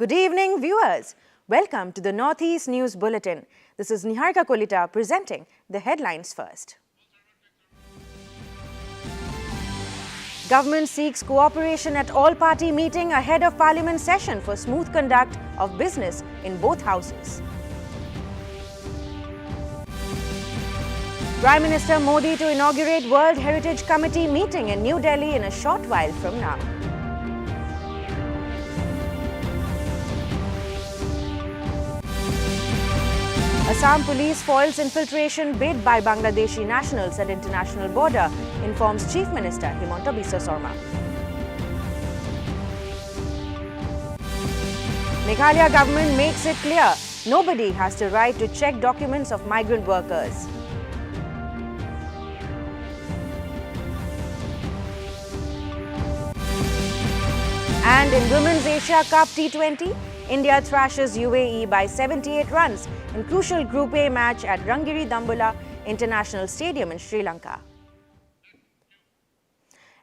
Good evening, viewers. Welcome to the Northeast News Bulletin. This is Niharika Kolita presenting the headlines first. Government seeks cooperation at all-party meeting ahead of Parliament session for smooth conduct of business in both houses. Prime Minister Modi to inaugurate World Heritage Committee meeting in New Delhi in a short while from now. Assam police foils infiltration bid by Bangladeshi nationals at international border, informs Chief Minister Himanta Biswa Sarma. Meghalaya government makes it clear, nobody has the right to check documents of migrant workers. And in Women's Asia Cup T20, India thrashes UAE by 78 runs in crucial Group A match at Rangiri Dambulla International Stadium in Sri Lanka.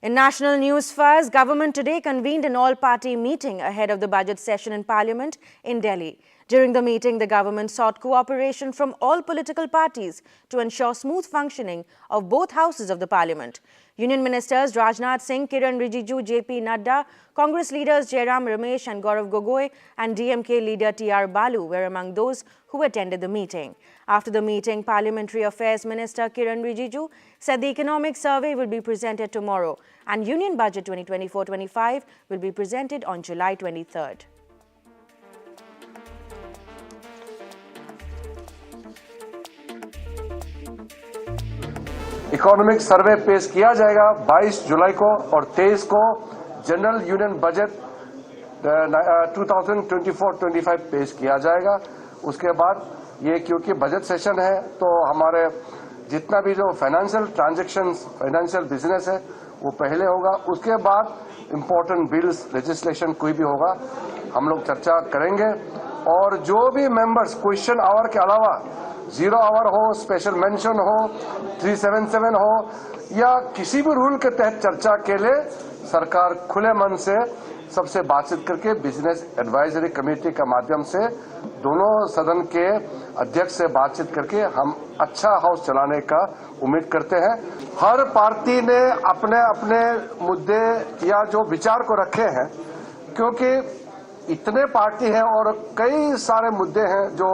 In national news first, government today convened an all-party meeting ahead of the budget session in Parliament in Delhi. During the meeting, the government sought cooperation from all political parties to ensure smooth functioning of both houses of the Parliament. Union Ministers Rajnath Singh, Kiran Rijiju, JP Nadda, Congress leaders Jairam Ramesh and Gaurav Gogoi and DMK leader TR Balu were among those who attended the meeting. After the meeting, Parliamentary Affairs Minister Kiran Rijiju said the economic survey will be presented tomorrow and Union Budget 2024-25 will be presented on July 23rd. Economic survey पेश किया जाएगा 22 जुलाई को और 23 को general union budget 2024-25 पेश किया जाएगा। उसके बाद ये क्योंकि बजट सेशन है तो हमारे जितना भी जो फाइनेंशियल ट्रांजैक्शंस फाइनेंशियल बिजनेस है वो पहले होगा। उसके बाद इम्पोर्टेंट बिल्स लेजिस्लेशन कोई भी होगा हम लोग चर्चा करेंगे और जो भी मेंबर्स क्वेश्चन आवर के अलावा 0 आवर हो, स्पेशल मेंशन हो, 377 हो या किसी भी रूल के तहत चर्चा के लिए सरकार खुले मन से सबसे बातचीत करके बिजनेस एडवाइजरी कमेटी के माध्यम से दोनों सदन के अध्यक्ष से बातचीत करके हम अच्छा हाउस चलाने का उम्मीद करते हैं। हर पार्टी ने अपने अपने मुद्दे या जो विचार को रखे हैं क्योंकि इतने पार्टी हैं और कई सारे मुद्दे हैं जो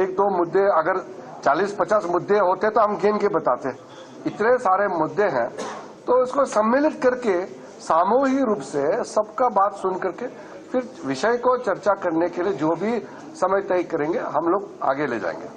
एक दो मुद्दे अगर 40-50 मुद्दे होते तो हम गिन के बताते। इतने सारे मुद्दे हैं तो इसको सम्मिलित करके सामूहिक रूप से सबका बात सुन करके फिर विषय को चर्चा करने के लिए जो भी समय तय करेंगे हम लोग आगे ले जाएंगे।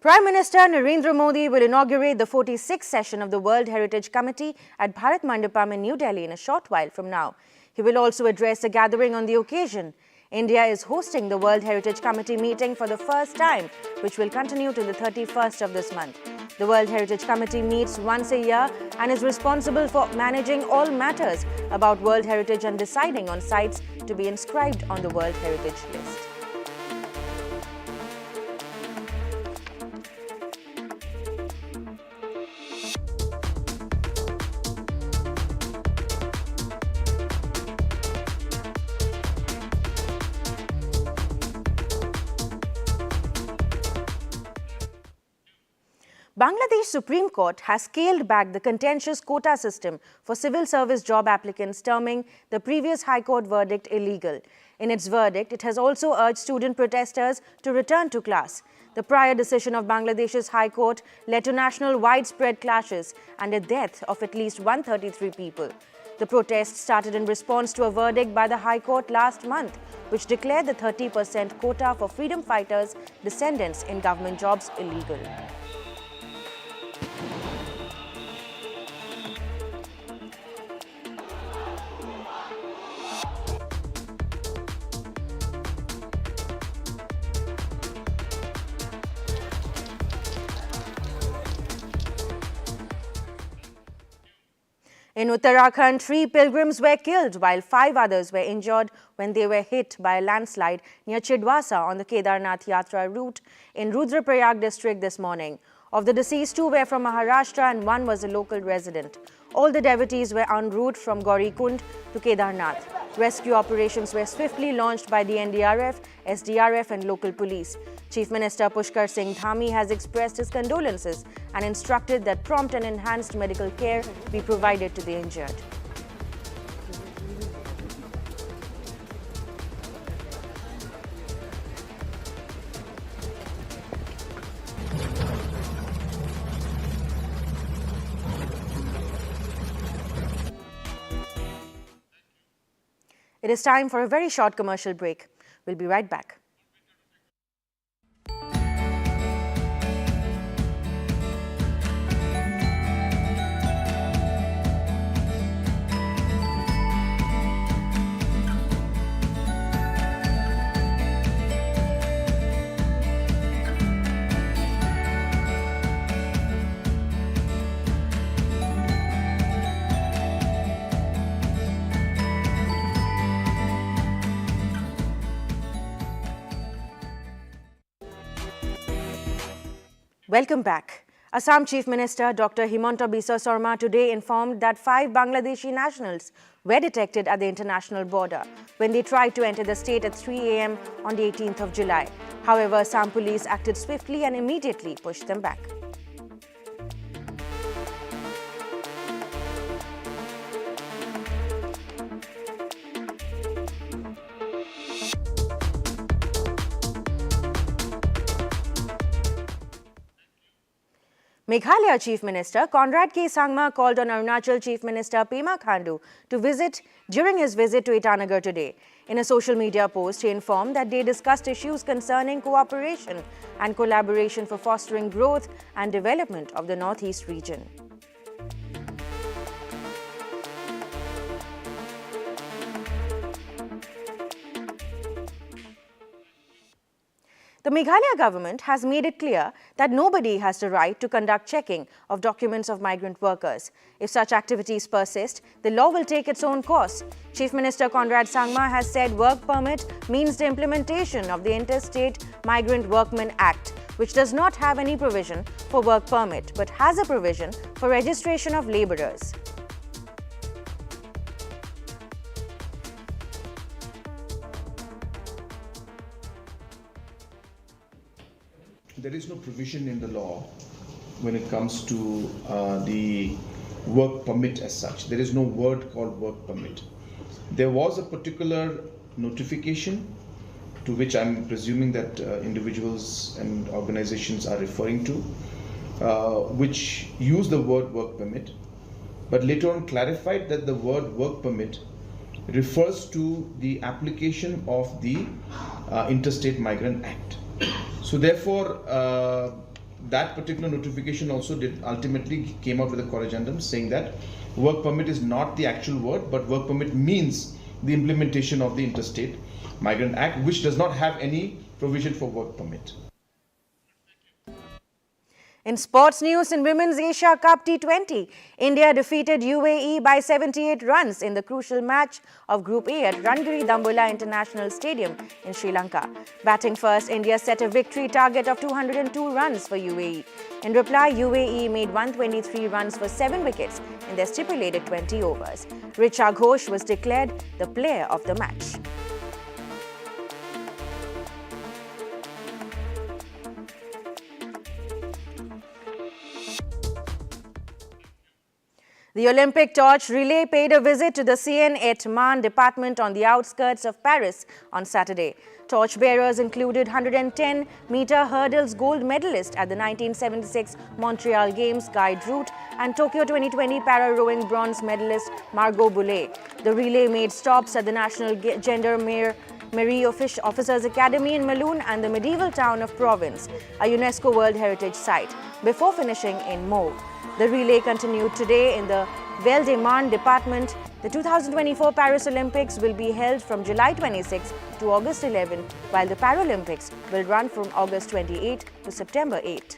Prime Minister Narendra Modi will inaugurate the 46th session of the World Heritage Committee at Bharat Mandapam in New Delhi in a short while from now. He will also address a gathering on the occasion. India is hosting the World Heritage Committee meeting for the first time, which will continue till the 31st of this month. The World Heritage Committee meets once a year and is responsible for managing all matters about World Heritage and deciding on sites to be inscribed on the World Heritage list. Bangladesh Supreme Court has scaled back the contentious quota system for civil service job applicants, terming the previous High Court verdict illegal. In its verdict, it has also urged student protesters to return to class. The prior decision of Bangladesh's High Court led to national widespread clashes and the death of at least 133 people. The protests started in response to a verdict by the High Court last month, which declared the 30% quota for freedom fighters' descendants in government jobs illegal. In Uttarakhand, 3 pilgrims were killed while 5 others were injured when they were hit by a landslide near Chidwasa on the Kedarnath Yatra route in Rudraprayag district this morning. Of the deceased, 2 were from Maharashtra and 1 was a local resident. All the devotees were en route from Gaurikund to Kedarnath. Rescue operations were swiftly launched by the NDRF, SDRF and local police. Chief Minister Pushkar Singh Dhami has expressed his condolences and instructed that prompt and enhanced medical care be provided to the injured. It is time for a very short commercial break. We'll be right back. Welcome back. Assam Chief Minister Dr. Himanta Biswa Sarma today informed that 5 Bangladeshi nationals were detected at the international border when they tried to enter the state at 3 a.m. on the 18th of July. However, Assam police acted swiftly and immediately pushed them back. Meghalaya Chief Minister Conrad K. Sangma called on Arunachal Chief Minister Pema Khandu to visit during his visit to Itanagar today. In a social media post, he informed that they discussed issues concerning cooperation and collaboration for fostering growth and development of the Northeast region. The Meghalaya government has made it clear that nobody has the right to conduct checking of documents of migrant workers. If such activities persist, the law will take its own course. Chief Minister Conrad Sangma has said work permit means the implementation of the Interstate Migrant Workmen Act, which does not have any provision for work permit but has a provision for registration of labourers. There is no provision in the law when it comes to the work permit as such. There is no word called work permit. There was a particular notification to which I'm presuming that individuals and organizations are referring to, which use the word work permit, but later on clarified that the word work permit refers to the application of the Interstate Migrant Act. So therefore, that particular notification also ultimately came out with a corrigendum saying that work permit is not the actual word, but work permit means the implementation of the Interstate Migrant Act, which does not have any provision for work permit. In sports news, in Women's Asia Cup T20, India defeated UAE by 78 runs in the crucial match of Group A at Rangiri Dambola International Stadium in Sri Lanka. Batting first, India set a victory target of 202 runs for UAE. In reply, UAE made 123 runs for 7 wickets in their stipulated 20 overs. Richa Ghosh was declared the player of the match. The Olympic torch relay paid a visit to the Seine-et-Marne department on the outskirts of Paris on Saturday. Torch bearers included 110-meter hurdles gold medalist at the 1976 Montreal Games Guy Root and Tokyo 2020 para-rowing bronze medalist Margot Boulay. The relay made stops at the National Gendarmerie Officers Academy in Melun and the medieval town of Provence, a UNESCO World Heritage Site, before finishing in Meaux. The relay continued today in the Val-de-Marne department. The 2024 Paris Olympics will be held from July 26 to August 11, while the Paralympics will run from August 28 to September 8.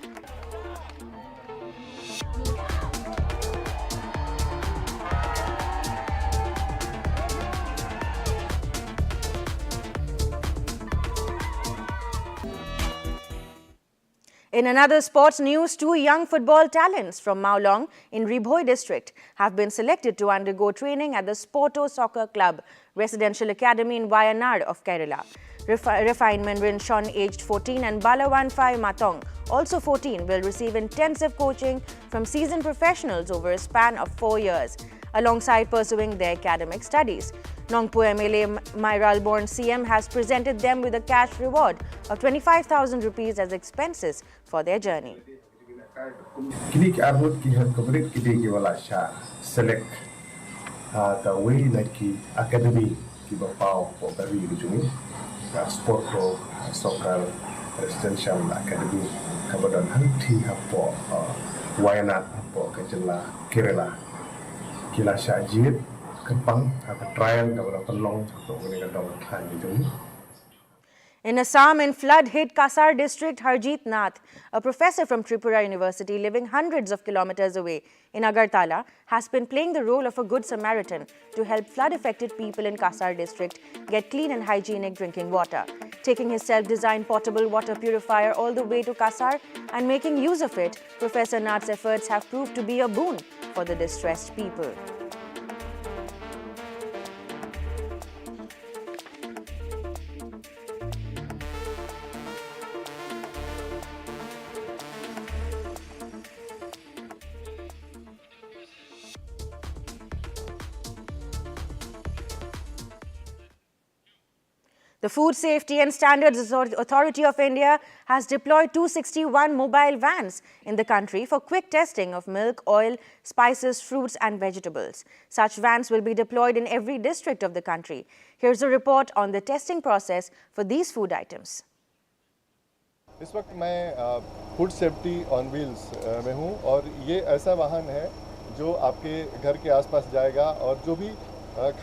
In another sports news, two young football talents from Maulong in Ribhoi district have been selected to undergo training at the Sporto Soccer Club Residential Academy in Wayanad of Kerala. Refinement Rinshon, aged 14, and Balawanfai Matong, also 14, will receive intensive coaching from seasoned professionals over a span of 4 years, alongside pursuing their academic studies. Nongpo MLA Myralborn CM has presented them with a cash reward of 25,000 rupees as expenses for their journey. Kini abot ki har kabrit ki de ki wala sha select the way like ki academy ki ba pao ko bari juni sport pro soccer residential academy kabadan hanti hapo Wayanad hapo kejela Kerala kila sha jit kepang apa trial kabadan penlong to ngene kadang thai juni. In Assam, in flood-hit Kasar district, Harjeet Nath, a professor from Tripura University living hundreds of kilometers away in Agartala, has been playing the role of a good Samaritan to help flood-affected people in Kasar district get clean and hygienic drinking water. Taking his self-designed portable water purifier all the way to Kasar and making use of it, Professor Nath's efforts have proved to be a boon for the distressed people. The Food Safety and Standards Authority of India has deployed 261 mobile vans in the country for quick testing of milk, oil, spices, fruits and vegetables. Such vans will be deployed in every district of the country. Here's a report on the testing process for these food items. इस वक्त मैं food safety on wheels में हूँ और ये ऐसा वाहन है जो आपके घर के आसपास जाएगा और जो भी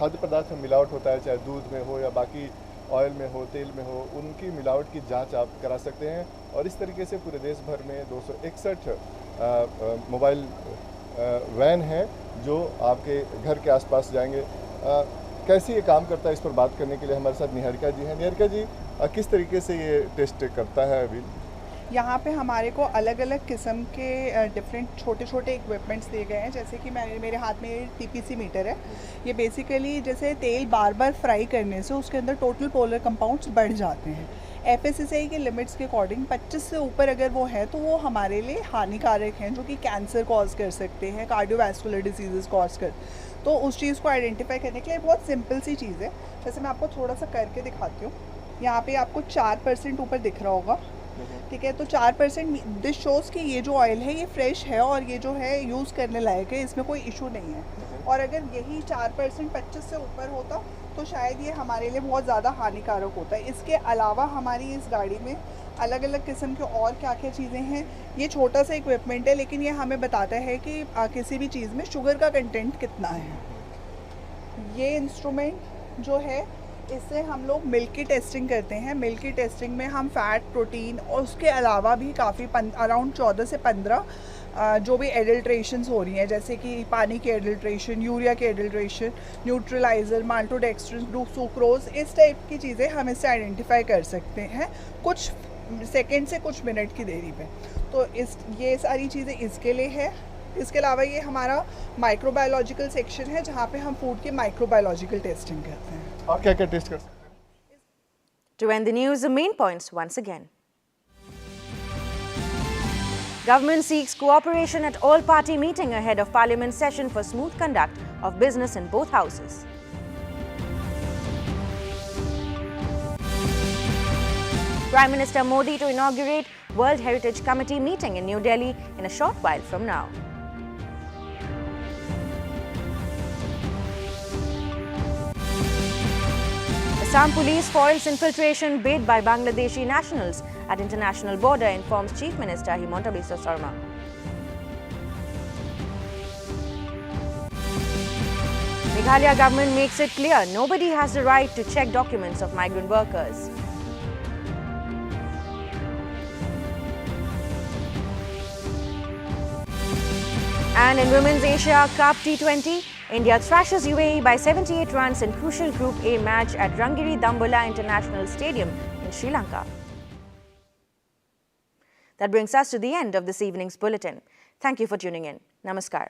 खाद्य पदार्थ में मिलावट होता है, चाहे दूध में हो या बाकी ऑयल में हो, तेल में हो, उनकी मिलावट की जांच आप करा सकते हैं। और इस तरीके से पूरे देश भर में 261 मोबाइल वैन हैं जो आपके घर के आसपास जाएंगे। कैसे ये काम करता है, इस पर बात करने के लिए हमारे साथ निहारिका जी हैं। निहारिका जी, किस तरीके से ये टेस्ट करता है अभी? यहाँ पे हमारे को अलग अलग किस्म के डिफरेंट छोटे छोटे इक्विपमेंट्स दिए गए हैं। जैसे कि मेरे हाथ में टीपीसी मीटर है। ये बेसिकली जैसे तेल बार बार फ्राई करने से उसके अंदर टोटल पोलर कंपाउंड्स बढ़ जाते हैं। एफएसएसआई के लिमिट्स के अकॉर्डिंग 25 से ऊपर अगर वो है तो वो हमारे लिए हानिकारक हैं, जो कि कैंसर कॉज कर सकते हैं, कार्डियोवैस्कुलर डिजीज़ कॉज कर। तो उस चीज़ को आइडेंटिफाई करने के लिए बहुत सिंपल सी चीज़ है। जैसे मैं आपको थोड़ा सा करके दिखाती हूँ। यहाँ पे आपको 4% ऊपर दिख रहा होगा, ठीक है। तो 4% दिस शोज़ कि ये जो ऑयल है ये फ्रेश है और ये जो है यूज़ करने लायक है, इसमें कोई इशू नहीं है। और अगर यही 4% 25 से ऊपर होता तो शायद ये हमारे लिए बहुत ज़्यादा हानिकारक होता है। इसके अलावा हमारी इस गाड़ी में अलग अलग किस्म के और क्या क्या चीज़ें हैं। ये छोटा सा इक्विपमेंट है, लेकिन ये हमें बताता है कि किसी भी चीज़ में शुगर का कंटेंट कितना है। ये इंस्ट्रूमेंट जो है, इससे हम लोग मिल्क की टेस्टिंग करते हैं। मिल्क की टेस्टिंग में हम फ़ैट, प्रोटीन और उसके अलावा भी काफ़ी अराउंड 14 से 15 जो भी एडल्ट्रेशंस हो रही हैं, जैसे कि पानी की एडल्ट्रेशन, यूरिया की एडल्ट्रेशन, न्यूट्रलाइज़र, माल्टोडेक्स्ट्रिन, सुक्रोज, इस टाइप की चीज़ें हम इससे आइडेंटिफाई कर सकते हैं कुछ सेकेंड से कुछ मिनट की देरी पे। तो ये सारी चीज़ें इसके लिए है। इसके अलावा ये हमारा माइक्रोबायोलॉजिकल सेक्शन है, जहाँ पे हम फूड की माइक्रोबायोलॉजिकल टेस्टिंग करते हैं। और क्या क्या टेस्ट कर सकते हैं? To end the news, the main points once again. Government seeks cooperation at all-party meeting ahead of Parliament session for smooth conduct of business in both houses. Prime Minister Modi to inaugurate World Heritage Committee meeting in New Delhi in a short while from now. Assam police foils infiltration bid by Bangladeshi nationals at international border, informs Chief Minister Himanta Biswa Sarma. Meghalaya government makes it clear nobody has the right to check documents of migrant workers. And in Women's Asia Cup T20, India thrashes UAE by 78 runs in crucial Group A match at Rangiri Dambola International Stadium in Sri Lanka. That brings us to the end of this evening's bulletin. Thank you for tuning in. Namaskar.